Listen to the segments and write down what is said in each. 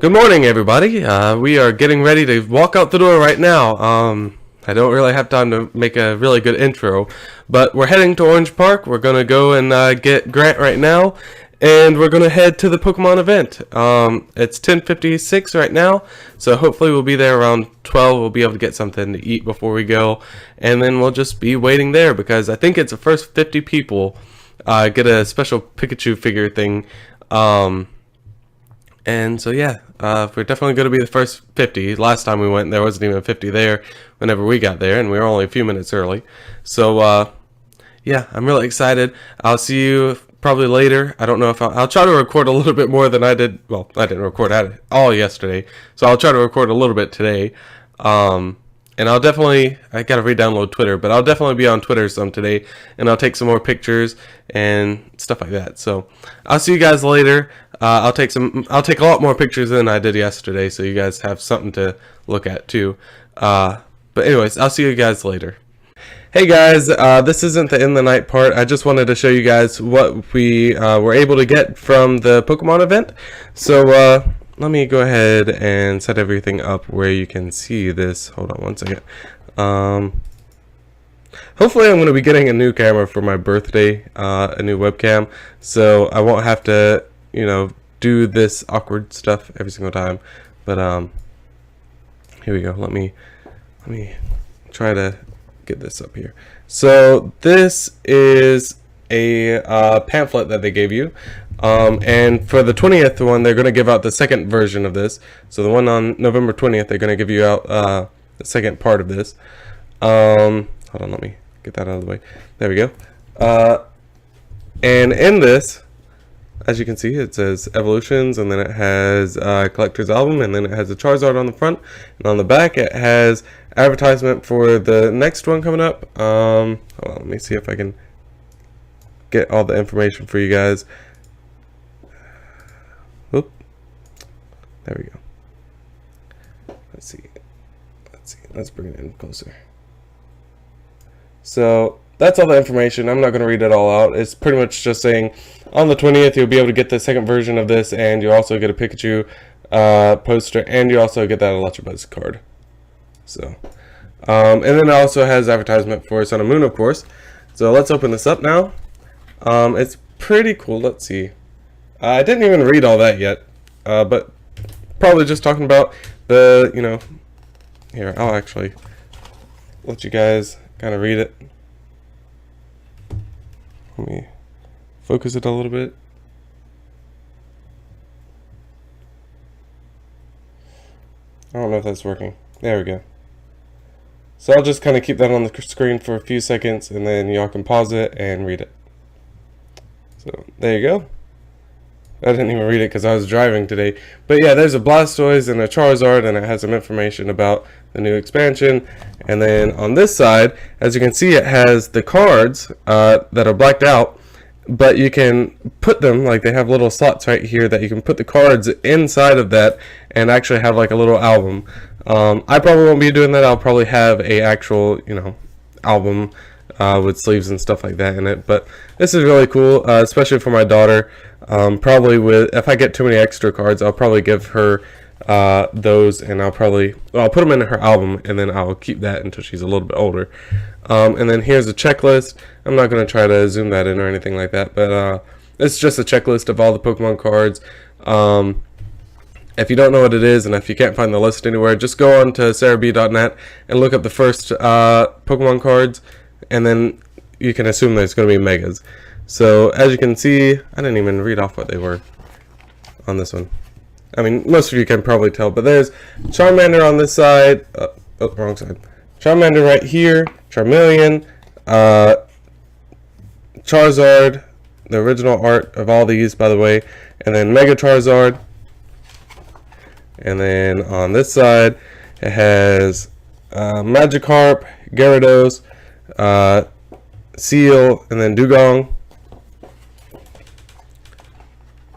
Good morning, everybody. We are getting ready to walk out the door right now. I don't really have time to make a really good intro, but we're heading to Orange Park. We're gonna go and get Grant right now, and we're gonna head to the Pokemon event. It's 10:56 right now, so hopefully we'll be there around 12. We'll be able to get something to eat before we go, and then we'll just be waiting there because I think it's the first 50 people get a special Pikachu figure thing. And so yeah, we're definitely going to be the first 50. Last time we went, there wasn't even 50 there whenever we got there, and we were only a few minutes early. So yeah, I'm really excited. I'll see you probably later. I don't know if I'll try to record a little bit more than I did. Well, I didn't record at all yesterday, so I'll try to record a little bit today. And I gotta re-download Twitter, but I'll definitely be on Twitter some today, and I'll take some more pictures and stuff like that. So I'll see you guys later. I'll take a lot more pictures than I did yesterday, so you guys have something to look at too. But anyways, I'll see you guys later. Hey guys, this isn't the in the night part. I just wanted to show you guys what we were able to get from the Pokemon event. So let me go ahead and set everything up where you can see this. Hold on one second. Hopefully I'm going to be getting a new camera for my birthday, a new webcam, so I won't have to, do this awkward stuff every single time. But here we go. Let me try to get this up here. So this is a pamphlet that they gave you. And for the 20th one, they're going to give out the second version of this. So the one on November 20th, they're going to give you out the second part of this. Hold on, let me get that out of the way. There we go. And in this, as you can see, it says Evolutions, and then it has Collector's Album, and then it has a Charizard on the front. And on the back, it has advertisement for the next one coming up. Hold on, let me see if I can get all the information for you guys. Whoop. There we go. Let's see. Let's bring it in closer. So that's all the information. I'm not going to read it all out. It's pretty much just saying on the 20th you'll be able to get the second version of this, and you'll also get a Pikachu poster, and you also get that Electabuzz card. So, and then it also has advertisement for Sun and Moon, of course. So let's open this up now. It's pretty cool. Let's see. I didn't even read all that yet, but probably just talking about the, here, I'll actually let you guys kind of read it. Let me focus it a little bit. I don't know if that's working. There we go. So I'll just kind of keep that on the screen for a few seconds, and then y'all can pause it and read it. So there you go. I didn't even read it because I was driving today. But yeah, there's a Blastoise and a Charizard, and it has some information about the new expansion. And then on this side, as you can see, it has the cards that are blacked out, but you can put them, like they have little slots right here that you can put the cards inside of that and actually have like a little album. I probably won't be doing that. I'll probably have a actual, album with sleeves and stuff like that in it. But this is really cool, especially for my daughter. Probably if I get too many extra cards, I'll probably give her those, and I'll put them in her album, and then I'll keep that until she's a little bit older. And then here's a checklist. I'm not going to try to zoom that in or anything like that, but it's just a checklist of all the Pokemon cards. If you don't know what it is, and if you can't find the list anywhere, just go on to sarahb.net and look up the first Pokemon cards, and then you can assume there's going to be megas. So as you can see, I didn't even read off what they were on this one. I mean, most of you can probably tell, but there's Charmander on this side. Oh, wrong side. Charmander right here. Charmeleon. Charizard. The original art of all these, by the way. And then Mega Charizard. And then on this side, it has Magikarp, Gyarados, Seal, and then Dugong.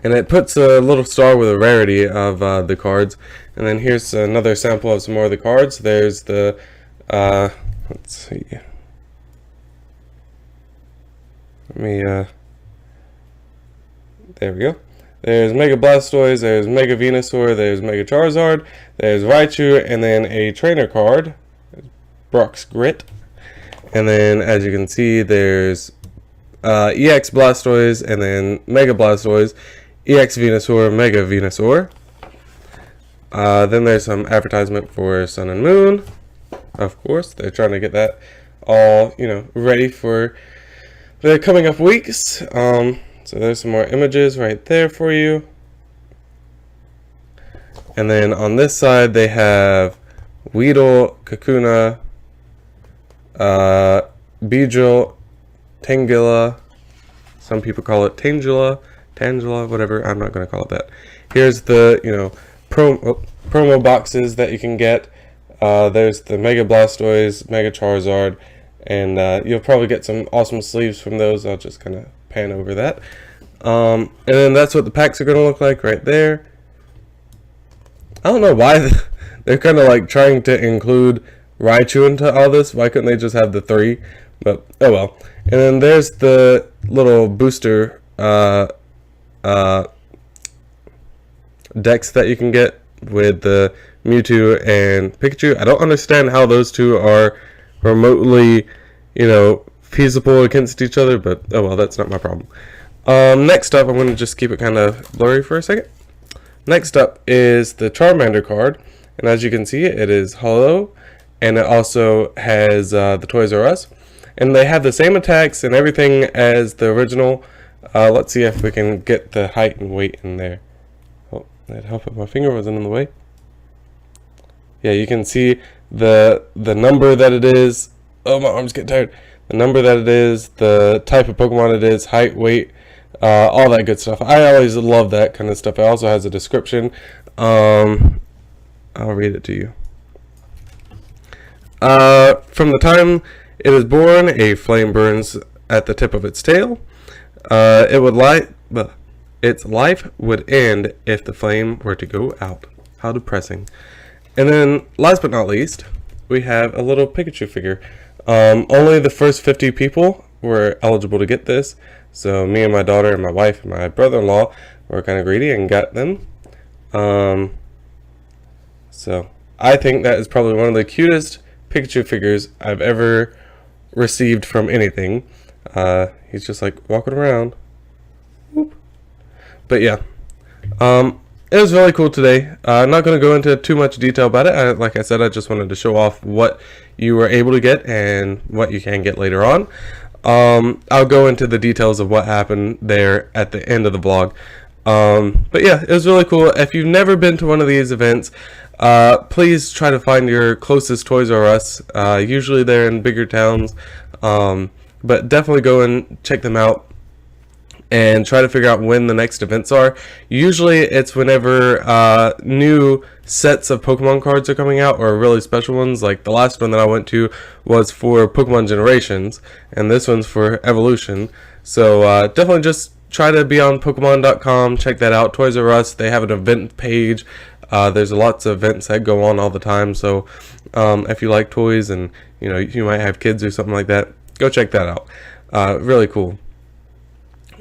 And it puts a little star with a rarity of the cards. And then here's another sample of some more of the cards. There's the, let's see. Let me, there we go. There's Mega Blastoise, there's Mega Venusaur, there's Mega Charizard, there's Raichu, and then a trainer card, Brock's Grit. And then, as you can see, there's EX Blastoise, and then Mega Blastoise, EX Venusaur, Mega Venusaur. Then there's some advertisement for Sun and Moon. Of course, they're trying to get that all, ready for the coming up weeks. So there's some more images right there for you. And then on this side, they have Weedle, Kakuna, Beedrill, Tangela. Some people call it Tangela, whatever. I'm not going to call it that. Here's the, promo boxes that you can get. There's the Mega Blastoise, Mega Charizard, and you'll probably get some awesome sleeves from those. I'll just kind of pan over that. And then that's what the packs are going to look like right there. I don't know why they're kind of like trying to include Raichu into all this. Why couldn't they just have the 3? But oh well. And then there's the little booster decks that you can get with the Mewtwo and Pikachu. I don't understand how those two are remotely, feasible against each other, but oh well, that's not my problem. Next up, I'm going to just keep it kind of blurry for a second. Next up is the Charmander card, and as you can see, it is hollow, and it also has the Toys R Us, and they have the same attacks and everything as the original. Let's see if we can get the height and weight in there. Oh, that'd help if my finger wasn't in the way. Yeah, you can see the number that it is. Oh, my arms get tired. The number that it is, the type of Pokemon it is, height, weight, all that good stuff. I always love that kind of stuff. It also has a description. I'll read it to you. From the time it is born, a flame burns at the tip of its tail. Its life would end if the flame were to go out. How depressing. And then, last but not least, we have a little Pikachu figure. Only the first 50 people were eligible to get this. So me and my daughter and my wife and my brother-in-law were kind of greedy and got them. So I think that is probably one of the cutest Pikachu figures I've ever received from anything. He's just like walking around. Whoop. But yeah. It was really cool today. I'm not going to go into too much detail about it. Like I said, I just wanted to show off what you were able to get and what you can get later on. I'll go into the details of what happened there at the end of the vlog. But yeah, it was really cool. If you've never been to one of these events, please try to find your closest Toys R Us. Usually they're in bigger towns, but definitely go and check them out and try to figure out when the next events are. Usually it's whenever new sets of Pokemon cards are coming out, or really special ones. Like the last one that I went to was for Pokemon Generations, and this one's for Evolution. So definitely just try to be on Pokemon.com, check that out. Toys R Us, they have an event page. There's lots of events that go on all the time, so if you like toys and you might have kids or something like that, go check that out. Really cool.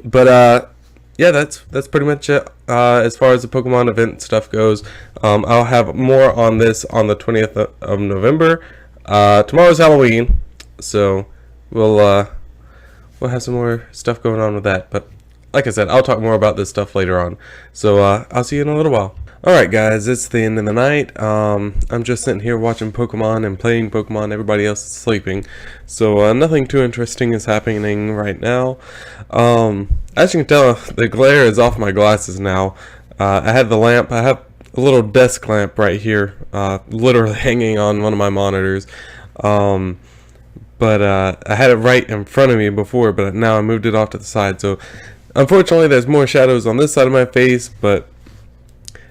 But yeah, that's pretty much it as far as the Pokemon event stuff goes. I'll have more on this on the 20th of November. Tomorrow's Halloween, so we'll have some more stuff going on with that. But like I said, I'll talk more about this stuff later on. So I'll see you in a little while. Alright guys, it's the end of the night. I'm just sitting here watching Pokemon and playing Pokemon. Everybody else is sleeping. So nothing too interesting is happening right now. As you can tell, the glare is off my glasses now. I had the lamp. I have a little desk lamp right here, literally hanging on one of my monitors. But I had it right in front of me before, but now I moved it off to the side. So unfortunately, there's more shadows on this side of my face, but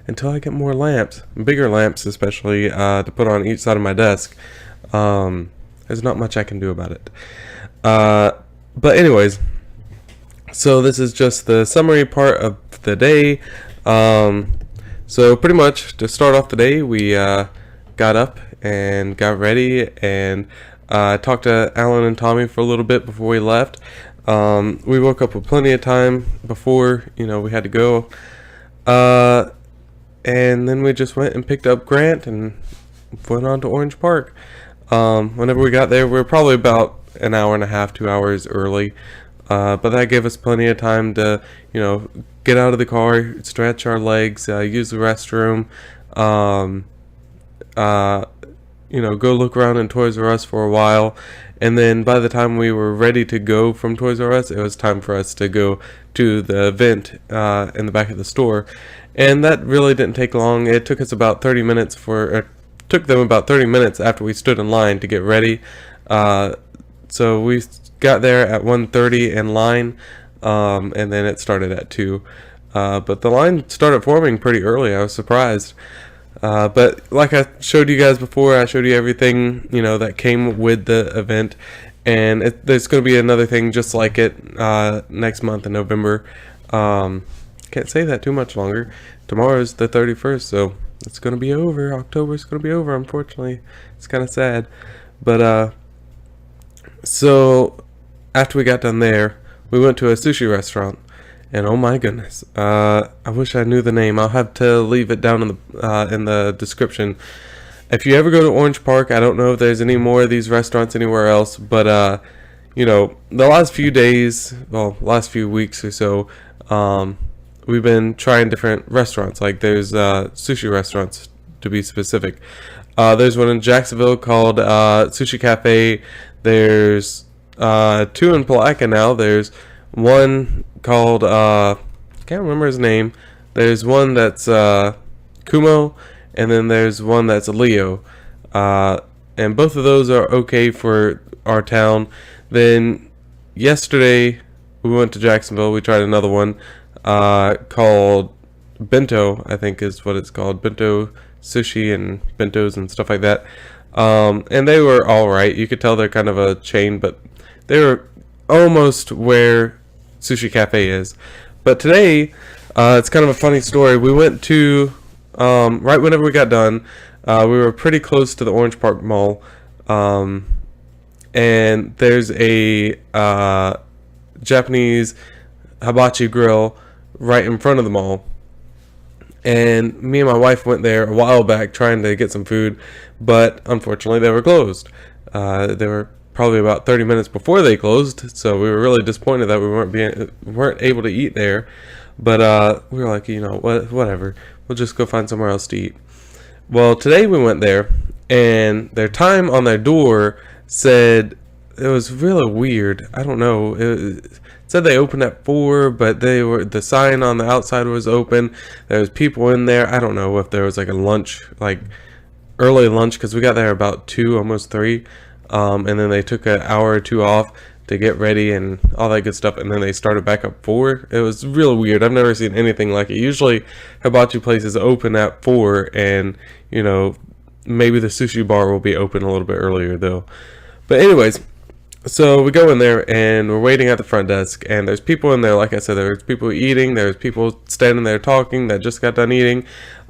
until I get more lamps, bigger lamps especially, to put on each side of my desk, there's not much I can do about it. But anyways, so this is just the summary part of the day. So pretty much to start off the day, we got up and got ready and talked to Alan and Tommy for a little bit before we left. We woke up with plenty of time before we had to go. Uh, and then we just went and picked up Grant and went on to Orange Park. Whenever we got there, we were probably about an hour and a half, 2 hours early. But that gave us plenty of time to, get out of the car, stretch our legs, use the restroom, um, uh, go look around in Toys R Us for a while. And then by the time we were ready to go from Toys R Us, it was time for us to go to the event in the back of the store. And that really didn't take long. It took us about 30 minutes took them about 30 minutes after we stood in line to get ready. So we got there at 1:30 in line, and then it started at 2. But the line started forming pretty early. I was surprised. But like I showed you guys before, I showed you everything, that came with the event. And there's going to be another thing just like it next month in November. Can't say that too much longer. Tomorrow's the 31st, so it's going to be over. October's going to be over, unfortunately. It's kind of sad. But, so after we got done there, we went to a sushi restaurant. And oh my goodness, I wish I knew the name. I'll have to leave it down in the description. If you ever go to Orange Park, I don't know if there's any more of these restaurants anywhere else, but the last few days, last few weeks or so, we've been trying different restaurants. Like there's sushi restaurants, to be specific. There's one in Jacksonville called Sushi Cafe. There's 2 in Palatka now. There's one called I can't remember his name. There's one that's Kumo, and then there's one that's Leo. And both of those are okay for our town. Then yesterday we went to Jacksonville. We tried another one called Bento, I think is what it's called. Bento Sushi and bentos and stuff like that. And they were all right. You could tell they're kind of a chain, but they were almost where Sushi Cafe is. But today, it's kind of a funny story. We went to, right whenever we got done, we were pretty close to the Orange Park Mall, and there's a Japanese hibachi grill right in front of the mall. And me and my wife went there a while back trying to get some food, but unfortunately they were closed. They were probably about 30 minutes before they closed, so we were really disappointed that we weren't able to eat there. But we were like, whatever, we'll just go find somewhere else to eat. Well, today we went there, and their time on their door said, it was really weird. I don't know. It said they opened at 4, but the sign on the outside was open. There was people in there. I don't know if there was like a lunch, like early lunch, because we got there about 2, almost 3. And then they took an hour or 2 off to get ready and all that good stuff, and then they started back up 4. It was real weird. I've never seen anything like it. Usually hibachi places open at 4, and maybe the sushi bar will be open a little bit earlier though. But anyways, so we go in there and we're waiting at the front desk, and there's people in there. Like I said, there's people eating, there's people standing there talking that just got done eating,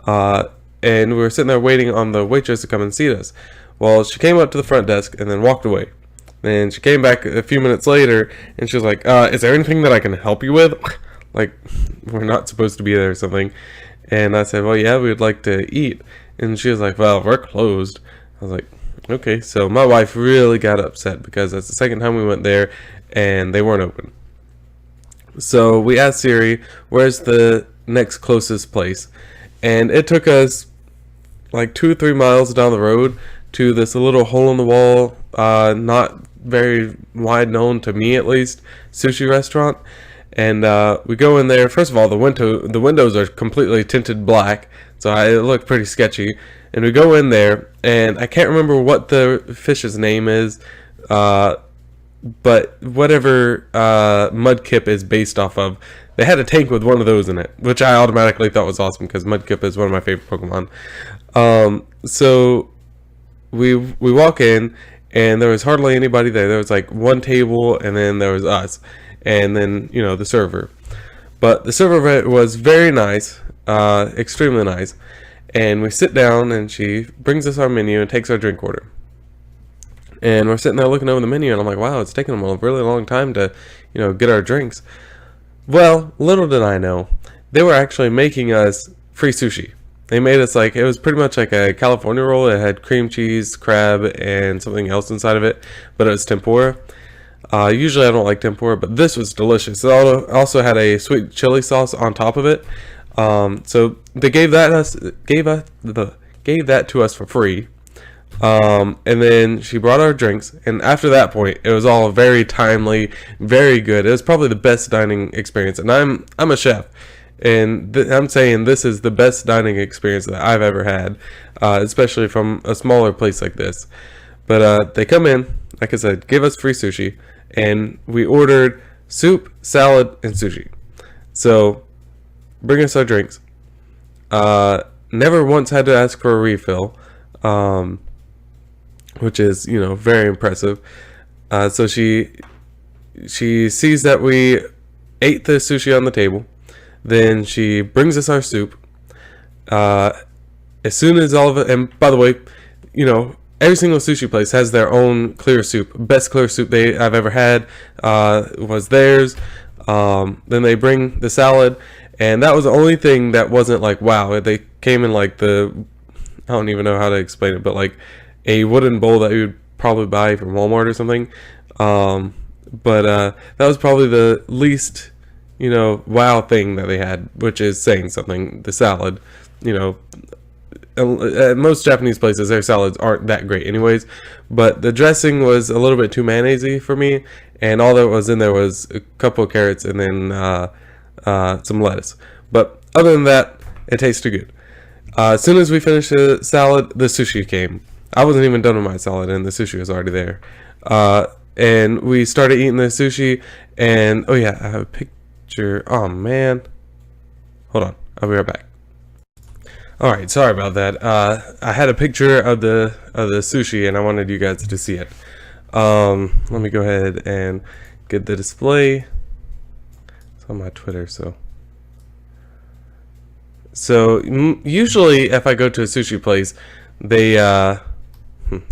and we were sitting there waiting on the waitress to come and seat us. Well, she came up to the front desk and then walked away. Then she came back a few minutes later, and she was like, is there anything that I can help you with? Like, we're not supposed to be there or something. And I said, well, yeah, we'd like to eat. And she was like, well, we're closed. I was like, okay. So my wife really got upset because that's the second time we went there and they weren't open. So we asked Siri, where's the next closest place? And it took us like 2 or 3 miles down the road to this little hole in the wall, not very wide known to me at least, sushi restaurant. And we go in there. First of all, the windows are completely tinted black, so it looked pretty sketchy. And we go in there, and I can't remember what the fish's name is, but whatever Mudkip is based off of, they had a tank with one of those in it, which I automatically thought was awesome because Mudkip is one of my favorite Pokemon. So we walk in, and there was hardly anybody there. There was like one table, and then there was us, and then the server. But the server was very nice, extremely nice. And we sit down, and she brings us our menu and takes our drink order. And we're sitting there looking over the menu, and I'm like, wow, it's taking them a really long time to, get our drinks. Well, little did I know, they were actually making us free sushi. They made us like, it was pretty much like a California roll. It had cream cheese, crab, and something else inside of it, but it was tempura. Usually I don't like tempura, but this was delicious. It also had a sweet chili sauce on top of it. So they gave that to us for free. And then she brought our drinks, and after that point, it was all very timely, very good. It was probably the best dining experience, and I'm a chef, and I'm saying this is the best dining experience that I've ever had, especially from a smaller place like this. But they come in, like I said, give us free sushi, and we ordered soup, salad, and sushi. So bring us our drinks. Never once had to ask for a refill. Which is, very impressive. So she sees that we ate the sushi on the table. Then she brings us our soup. As soon as all of it, and by the way, every single sushi place has their own clear soup. Best clear soup I've ever had was theirs. Then they bring the salad, and that was the only thing that wasn't like, wow. They came in like I don't even know how to explain it, but like a wooden bowl that you would probably buy from Walmart or something. But that was probably the least, wow thing that they had, which is saying something. The salad, at most Japanese places, their salads aren't that great anyways. But the dressing was a little bit too mayonnaise-y for me, and all that was in there was a couple of carrots and then some lettuce. But other than that, it tasted good. As soon as we finished the salad, the sushi came. I wasn't even done with my salad, and the sushi was already there. And we started eating the sushi, and oh yeah, I have a picture. Oh man, hold on, I'll be right back. All right, sorry about that. I had a picture of the sushi, and I wanted you guys to see it. Let me go ahead and get the display. It's on my Twitter, so. Usually, if I go to a sushi place, they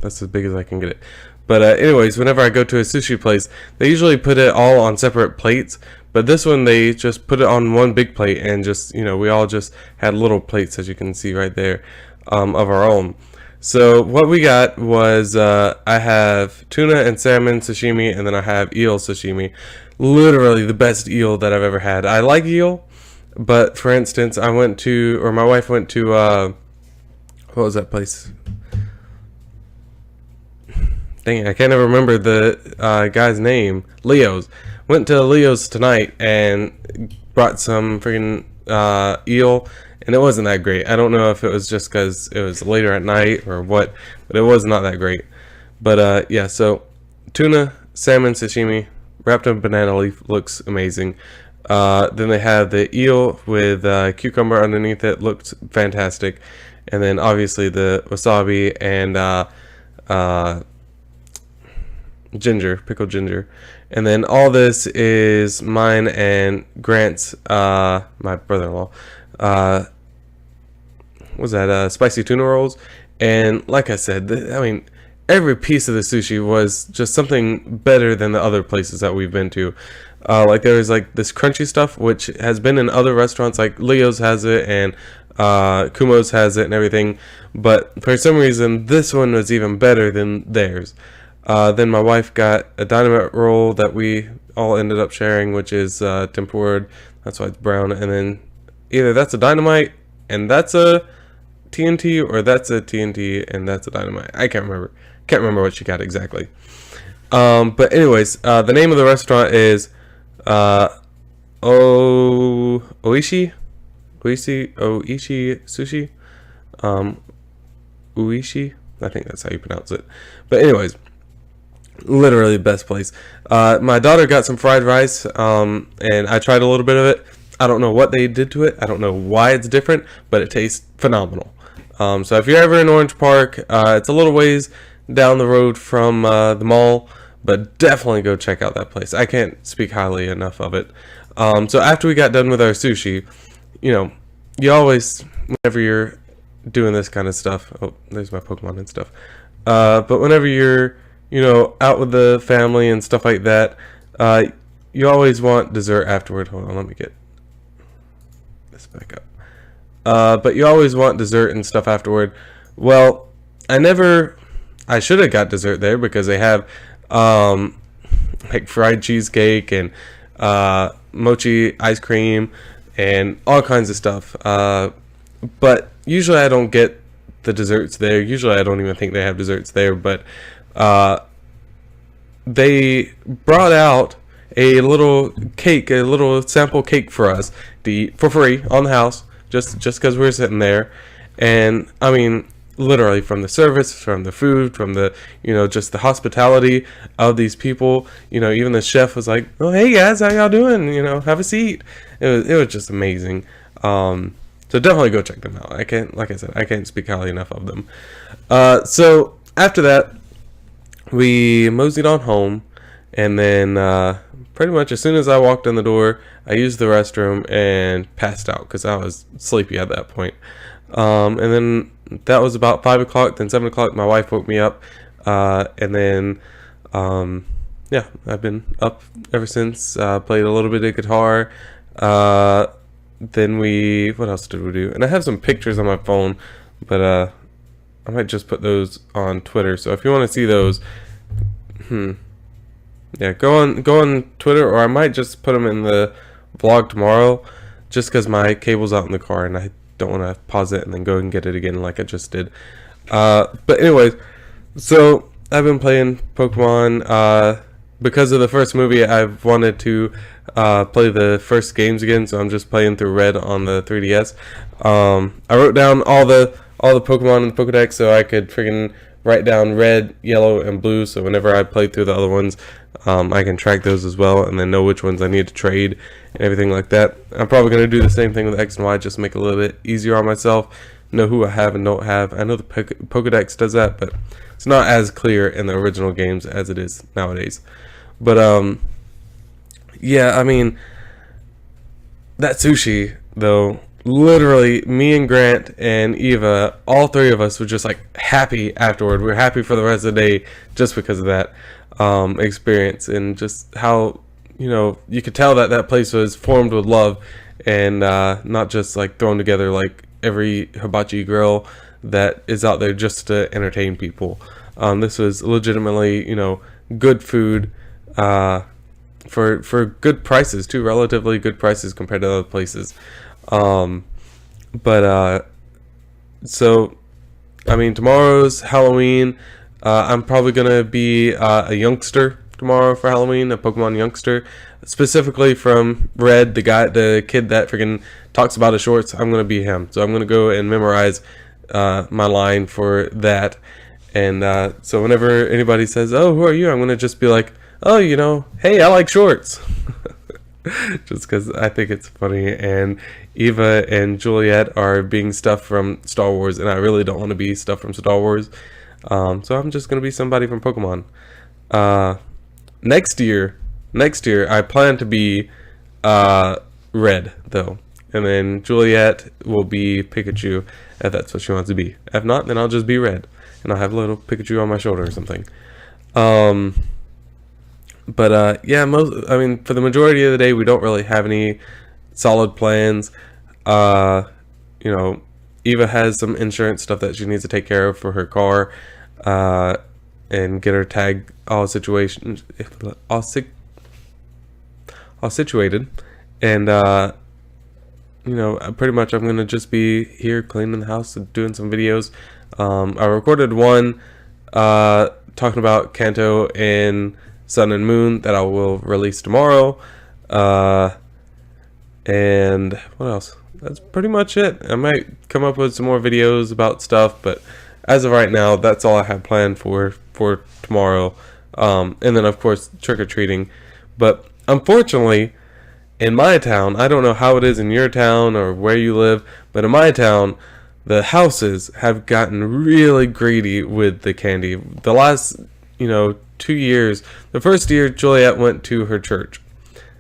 that's as big as I can get it. But anyways, whenever I go to a sushi place, they usually put it all on separate plates. But this one, they just put it on one big plate, and just, we all just had little plates, as you can see right there, of our own. So what we got was, I have tuna and salmon sashimi, and then I have eel sashimi. Literally the best eel that I've ever had. I like eel, but for instance, my wife went to, what was that place? Dang it, I can't ever remember the guy's name. Leo's. Went to Leo's tonight and brought some freaking eel, and it wasn't that great. I don't know if it was just because it was later at night or what, but it was not that great. But yeah, so tuna, salmon, sashimi, wrapped in banana leaf, looks amazing. Then they have the eel with cucumber underneath it, looked fantastic. And then obviously the wasabi and pickled ginger. And then all this is mine and Grant's, my brother-in-law, spicy tuna rolls. And like I said, every piece of the sushi was just something better than the other places that we've been to. Like there was like this crunchy stuff, which has been in other restaurants, like Leo's has it and Kumo's has it and everything. But for some reason, this one was even better than theirs. Then my wife got a dynamite roll that we all ended up sharing, which is tempura. That's why it's brown. And then either that's a dynamite and that's a TNT, or that's a TNT and that's a dynamite. I can't remember. Can't remember what she got exactly. But anyways, the name of the restaurant is Oishi Sushi. Uishi. I think that's how you pronounce it. But anyways, literally the best place. My daughter got some fried rice, and I tried a little bit of it. I don't know what they did to it. I don't know why it's different, but it tastes phenomenal. So if you're ever in Orange Park, it's a little ways down the road from the mall, but definitely go check out that place. I can't speak highly enough of it. So after we got done with our sushi, you always, whenever you're doing this kind of stuff, oh, there's my Pokemon and stuff. But whenever you're, out with the family and stuff like that, you always want dessert afterward. Hold on, let me get this this back up. But you always want dessert and stuff afterward. Well, I should have got dessert there because they have like fried cheesecake and mochi ice cream and all kinds of stuff. But usually I don't get the desserts there. Usually I don't even think they have desserts there. But they brought out a little cake, a little sample cake for us to eat for free on the house, just because we were sitting there. And I mean, literally from the service, from the food, from the, just the hospitality of these people, even the chef was like, oh, hey guys, how y'all doing? Have a seat. It was just amazing. So definitely go check them out. Like I said, I can't speak highly enough of them. So after that, we moseyed on home, and then pretty much as soon as I walked in the door, I used the restroom and passed out because I was sleepy at that point. And then that was about 5 o'clock. Then 7 o'clock, my wife woke me up, and then yeah, I've been up ever since. Played a little bit of guitar. Then what else did we do? And I have some pictures on my phone, but I might just put those on Twitter. So if you want to see those, yeah, go on Twitter, or I might just put them in the vlog tomorrow, just because my cable's out in the car and I don't want to pause it and then go and get it again like I just did. But anyways, so I've been playing Pokemon. Because of the first movie, I've wanted to play the first games again, so I'm just playing through Red on the 3DS. I wrote down all the Pokemon in the Pokedex so I could freaking write down Red, Yellow, and Blue, so whenever I play through the other ones, I can track those as well and then know which ones I need to trade and everything like that. I'm probably going to do the same thing with X and Y, just make it a little bit easier on myself, know who I have and don't have. I know the Pokedex does that, but it's not as clear in the original games as it is nowadays. But yeah, I mean, that sushi though, literally me and Grant and Eva, all three of us were just like happy afterward. We were happy for the rest of the day just because of that experience, and just how you could tell that place was formed with love, and not just like thrown together like every hibachi grill that is out there just to entertain people. This was legitimately good food, for good prices too, relatively good prices compared to other places. So I mean, tomorrow's Halloween. I'm probably gonna be a youngster tomorrow for Halloween, a Pokemon youngster, specifically from Red, the kid that freaking talks about his shorts. I'm gonna be him, so I'm gonna go and memorize my line for that. And so whenever anybody says, "Oh, who are you?" I'm gonna just be like, "Oh, hey, I like shorts," just because I think it's funny. And Eva and Juliet are being stuff from Star Wars, and I really don't want to be stuff from Star Wars. So I'm just gonna be somebody from Pokemon. Next year, I plan to be Red though, and then Juliet will be Pikachu if that's what she wants to be. If not, then I'll just be Red, and I'll have a little Pikachu on my shoulder or something. But yeah, I mean, for the majority of the day, we don't really have any solid plans. Eva has some insurance stuff that she needs to take care of for her car, and get her tag all situated, and pretty much I'm gonna just be here cleaning the house and doing some videos. I recorded one talking about Kanto and Sun and Moon that I will release tomorrow. And what else? That's pretty much it. I might come up with some more videos about stuff, but as of right now, that's all I have planned for tomorrow. And then of course trick-or-treating. But unfortunately, in my town, I don't know how it is in your town or where you live, but in my town, the houses have gotten really greedy with the candy. The last 2 years, the first year Juliet went to her church,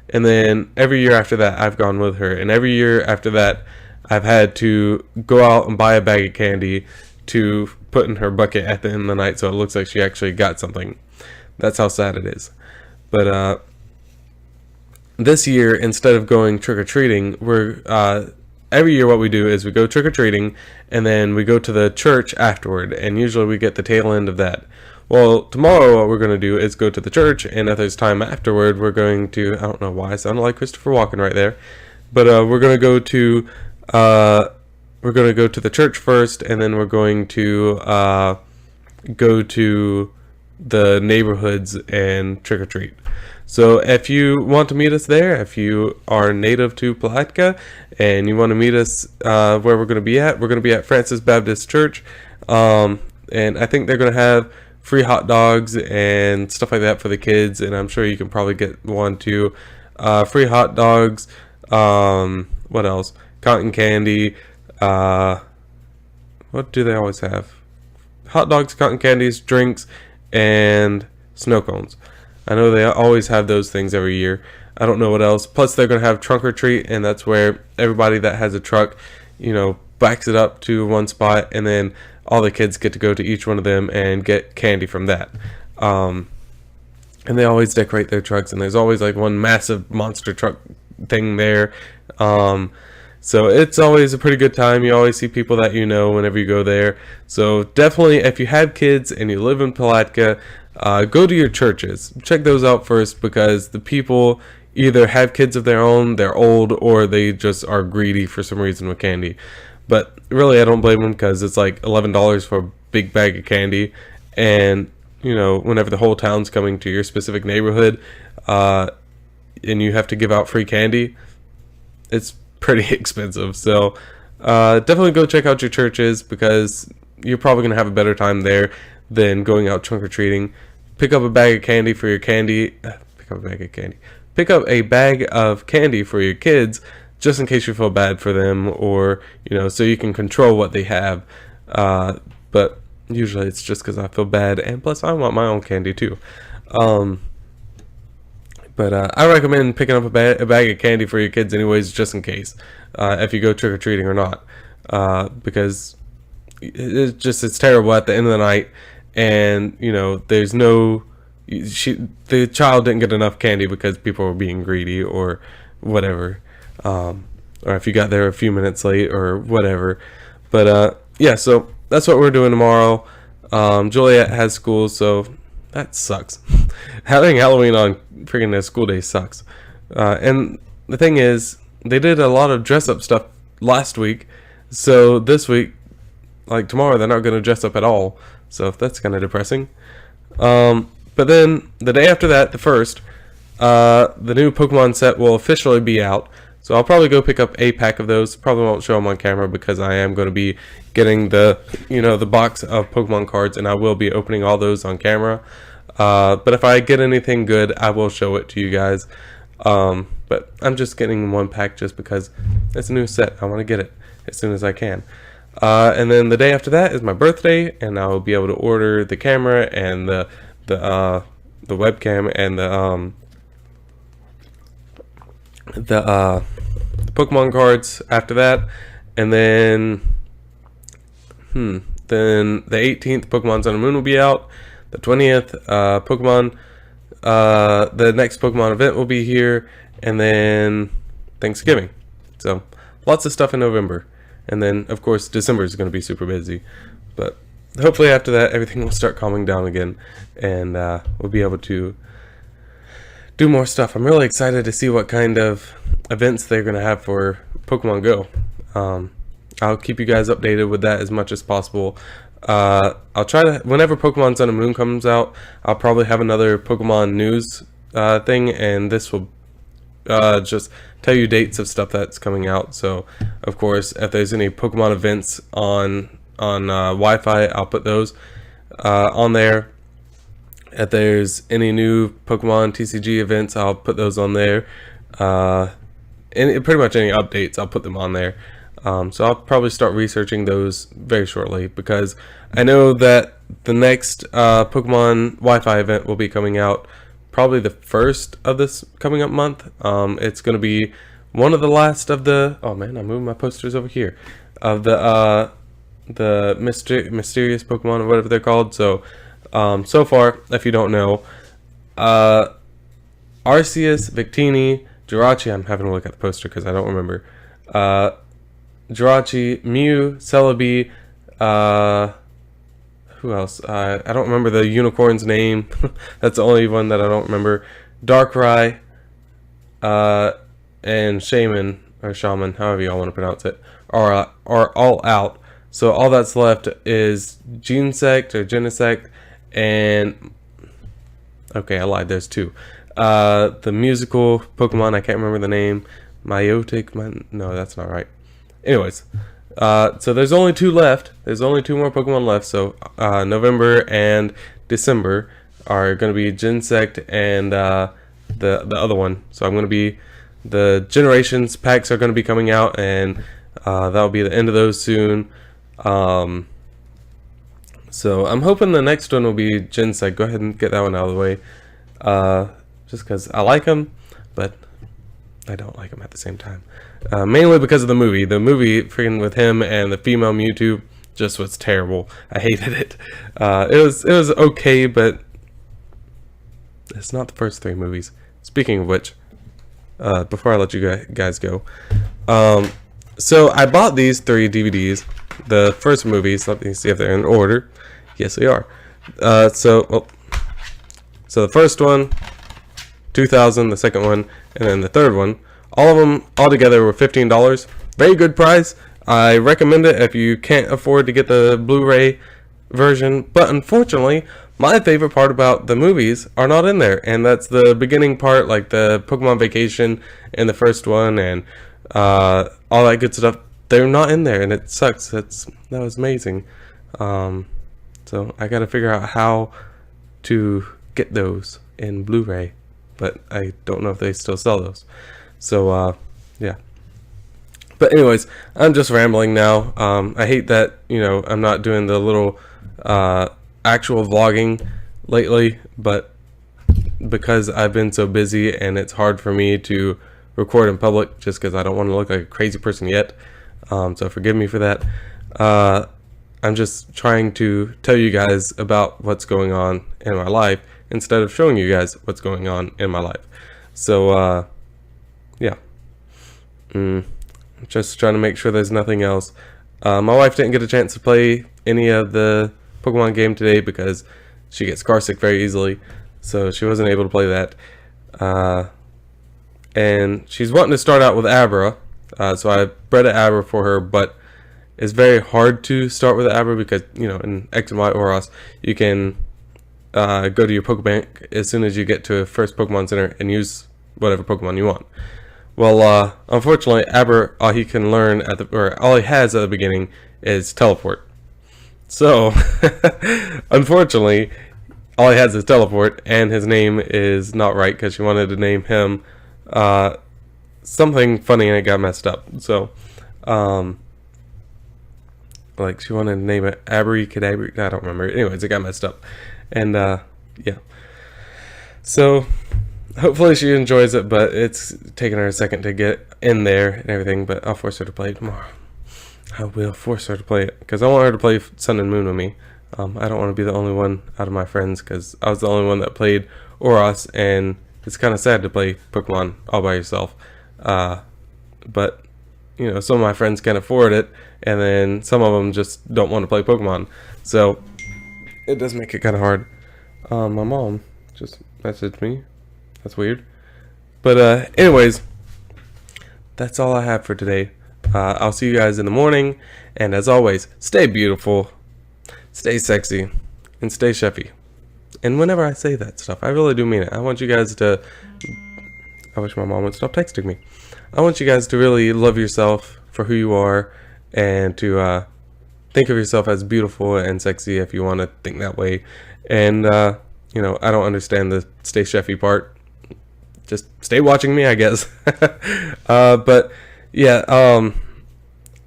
and then every year after that I've gone with her, and every year after that I've had to go out and buy a bag of candy to put in her bucket at the end of the night so it looks like she actually got something. That's how sad it is. But this year, instead of going trick-or-treating, we're every year what we do is we go trick-or-treating, and then we go to the church afterward, and usually we get the tail end of that. Well, tomorrow what we're going to do is go to the church, and if there's time afterward, we're going to, I don't know why I sounded like Christopher Walken right there, but we're going to go to the church first, and then we're going to go to the neighborhoods and trick-or-treat. So if you want to meet us there, if you are native to Palatka and you want to meet us where we're going to be at Francis Baptist Church, and I think they're going to have free hot dogs and stuff like that for the kids, and I'm sure you can probably get one too. Free hot dogs, what else? Cotton candy, what do they always have? Hot dogs, cotton candies, drinks, and snow cones. I know they always have those things every year. I don't know what else. Plus, they're going to have trunk or treat, and that's where everybody that has a truck, backs it up to one spot, and then all the kids get to go to each one of them and get candy from that. And they always decorate their trucks, and there's always like one massive monster truck thing there. So it's always a pretty good time. You always see people that you know whenever you go there. So definitely, if you have kids and you live in Palatka, go to your churches. Check those out first, because the people either have kids of their own, they're old, or they just are greedy for some reason with candy. But really, I don't blame them, because it's like $11 for a big bag of candy. And, whenever the whole town's coming to your specific neighborhood, and you have to give out free candy, it's pretty expensive. So definitely go check out your churches, because you're probably going to have a better time there than going out trunk-or-treating. Pick up a bag of candy for your candy. Pick up a bag of candy for your kids, just in case you feel bad for them, or so you can control what they have. But usually it's just because I feel bad, and plus I want my own candy too. But I recommend picking up a bag of candy for your kids anyways, just in case, if you go trick-or-treating or not, because it's terrible at the end of the night, and there's no, the child didn't get enough candy because people were being greedy or whatever, or if you got there a few minutes late or whatever. But yeah, so that's what we're doing tomorrow. Juliet has school, so that sucks. Having Halloween on freaking a school day sucks. And the thing is, they did a lot of dress up stuff last week, so this week, like tomorrow, they're not going to dress up at all. So that's kind of depressing. But then the day after that, the 1st, the new Pokemon set will officially be out. So I'll probably go pick up a pack of those. Probably won't show them on camera, because I am going to be getting the box of Pokemon cards, and I will be opening all those on camera. But if I get anything good, I will show it to you guys. But I'm just getting one pack just because it's a new set. I want to get it as soon as I can. And then the day after that is my birthday, and I'll be able to order the camera and the webcam and the Pokemon cards after that. And then then the 18th, Pokemon Sun and Moon will be out. The 20th, the next Pokemon event will be here, and then Thanksgiving. So lots of stuff in November. And then, of course, December is going to be super busy. But hopefully after that, everything will start calming down again, and we'll be able to do more stuff. I'm really excited to see what kind of events they're going to have for Pokemon Go. I'll keep you guys updated with that as much as possible. I'll try to, whenever Pokemon Sun and Moon comes out, I'll probably have another Pokemon news thing, and this will just tell you dates of stuff that's coming out. So of course, if there's any Pokemon events on Wi-Fi, I'll put those on there. If there's any new Pokemon TCG events, I'll put those on there. And pretty much any updates, I'll put them on there. So I'll probably start researching those very shortly, because I know that the next Pokemon Wi-Fi event will be coming out probably the 1st of this coming up month. It's going to be one of the last of the, oh man, I'm moving my posters over here, of the mysterious Pokemon, or whatever they're called. So so far, if you don't know, Arceus, Victini, Jirachi, I'm having to look at the poster because I don't remember, Jirachi, Mew, Celebi, who else? I don't remember the unicorn's name. That's the only one that I don't remember. Darkrai, and Shaman, however y'all want to pronounce it, are all out. So all that's left is Genesect, and okay, I lied. There's two. The musical Pokemon, I can't remember the name. No, that's not right. Anyways, so there's only two left. There's only two more Pokemon left. So November and December are going to be Genesect and the other one. So I'm going to be, the Generations packs are going to be coming out, and that'll be the end of those soon. So I'm hoping the next one will be Genesect. Go ahead and get that one out of the way. Just because I like him, but I don't like him at the same time. Mainly because of the movie. The movie freaking with him and the female Mewtwo just was terrible. I hated it. It was okay, but it's not the first three movies. Speaking of which, before I let you guys go, so I bought these 3 DVDs. The first movies, let me see if they're in order. Yes, they are. So the first one, 2000, the second one, and then the third one. All of them all together were $15. Very good price. I recommend it if you can't afford to get the Blu-ray version. But unfortunately, my favorite part about the movies are not in there, and that's the beginning part, like the Pokemon Vacation in the first one, and all that good stuff. They're not in there, and it sucks. That was amazing. So I gotta figure out how to get those in Blu-ray, but I don't know if they still sell those. So yeah. But anyways, I'm just rambling now. I hate that, I'm not doing the little actual vlogging lately, but because I've been so busy and it's hard for me to record in public just because I don't want to look like a crazy person yet. So forgive me for that. I'm just trying to tell you guys about what's going on in my life instead of showing you guys what's going on in my life. So yeah. Just trying to make sure there's nothing else. My wife didn't get a chance to play any of the Pokemon game today because she gets car sick very easily, so she wasn't able to play that. And she's wanting to start out with Abra, so I bred an Abra for her, but it's very hard to start with Abra because, in X and Y Oros, you can go to your Pokebank as soon as you get to a first Pokemon Center and use whatever Pokemon you want. Well, unfortunately, Abra, all he can learn all he has at the beginning is Teleport. So, unfortunately, all he has is Teleport, and his name is not right because she wanted to name him something funny and it got messed up. So, like she wanted to name it Abri Cadabri. I don't remember. Anyways, it got messed up, and yeah. So hopefully she enjoys it, but it's taking her a second to get in there and everything. But I'll force her to play it tomorrow. I will force her to play it because I want her to play Sun and Moon with me. I don't want to be the only one out of my friends because I was the only one that played Oros, and it's kind of sad to play Pokemon all by yourself. But some of my friends can afford it, and then some of them just don't want to play Pokemon. So it does make it kind of hard. My mom just messaged me. That's weird. But anyways, that's all I have for today. I'll see you guys in the morning, and as always, stay beautiful, stay sexy, and stay chefy. And whenever I say that stuff, I really do mean it. I want you guys to, I wish my mom would stop texting me. I want you guys to really love yourself for who you are, and to think of yourself as beautiful and sexy if you want to think that way. And I don't understand the stay chefy part. Just stay watching me, I guess. But yeah,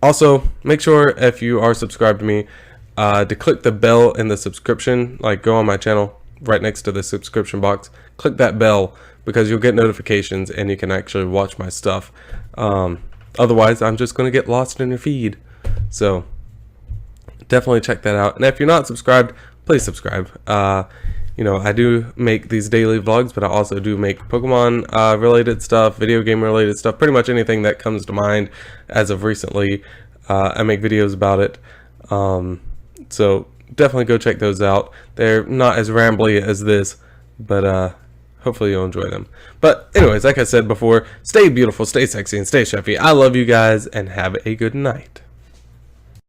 also make sure if you are subscribed to me to click the bell in the subscription, like go on my channel right next to the subscription box, click that bell because you'll get notifications and you can actually watch my stuff. Otherwise I'm just going to get lost in your feed. So definitely check that out. And if you're not subscribed, please subscribe. I do make these daily vlogs, but I also do make Pokemon related stuff, video game related stuff, pretty much anything that comes to mind as of recently. I make videos about it. So definitely go check those out. They're not as rambly as this, but hopefully you'll enjoy them. But anyways, like I said before, stay beautiful, stay sexy, and stay chefy. I love you guys, and have a good night.